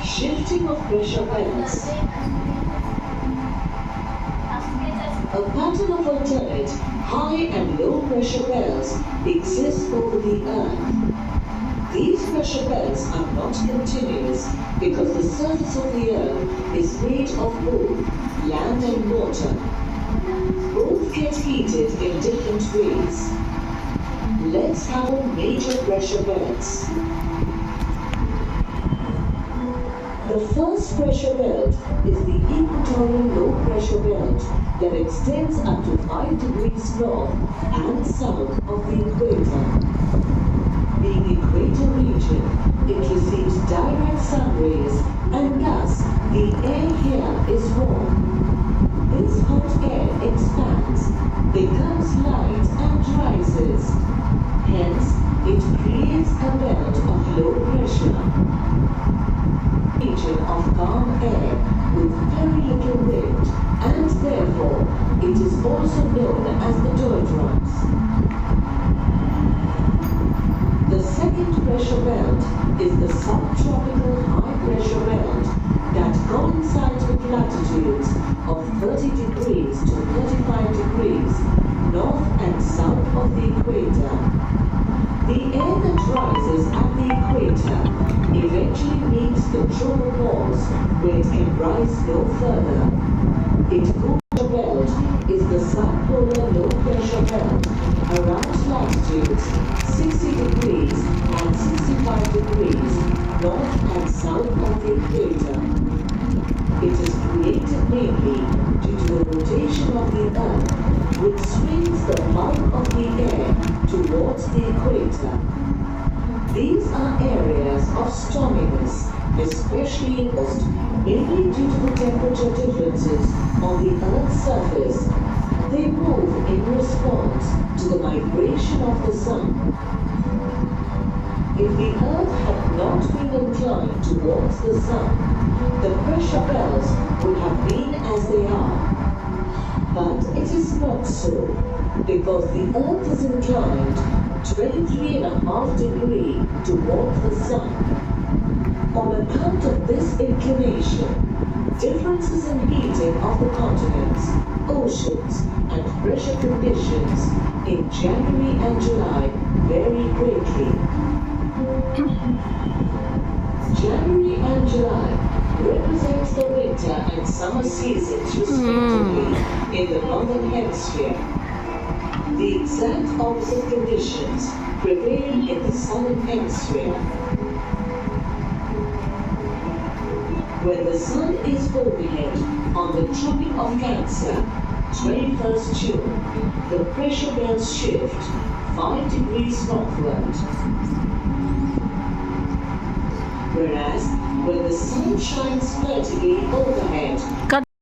Shifting of pressure belts. A pattern of alternate high and low pressure belts exists over the Earth. These pressure belts are not continuous because the surface of the Earth is made of both land and water. Both get heated in different ways. Let's have major pressure belts. The first pressure belt is the equatorial low pressure belt that extends up to 5 degrees north and south of the equator. Being equator region, it receives direct sun rays and thus the air here is warm. This hot air expands, becomes light and rises. Hence, it creates a belt of low pressure. Region of calm air with very little wind, and therefore it is also known as the doldrums. The second pressure belt is the subtropical high pressure belt that coincides with latitudes of 30 degrees to 35 degrees north and south of the equator. The air that rises at the equator eventually meets the tropopause where it can rise no further. Its pressure belt is the subpolar low pressure belt around latitudes 60 degrees and 65 degrees north and south of the equator. It is created mainly due to the rotation of the Earth, which swings the bulk of the air towards the equator. These are areas of storminess, especially in East, mainly due to the temperature differences on the Earth's surface. They move in response to the migration of the sun. If the Earth had not been inclined towards the sun, the pressure belts would have been as they are. But it is not so, because the Earth is inclined 23.5 degrees towards the sun. On account of this inclination, differences in heating of the continents, oceans, and pressure conditions in January and July vary greatly. January and July represents the winter and summer seasons respectively in the northern hemisphere. The exact opposite conditions prevail in the southern hemisphere. When the sun is overhead on the Tropic of Cancer, 21st June, the pressure belts shift 5 degrees northward. Whereas when the sun shines vertically overhead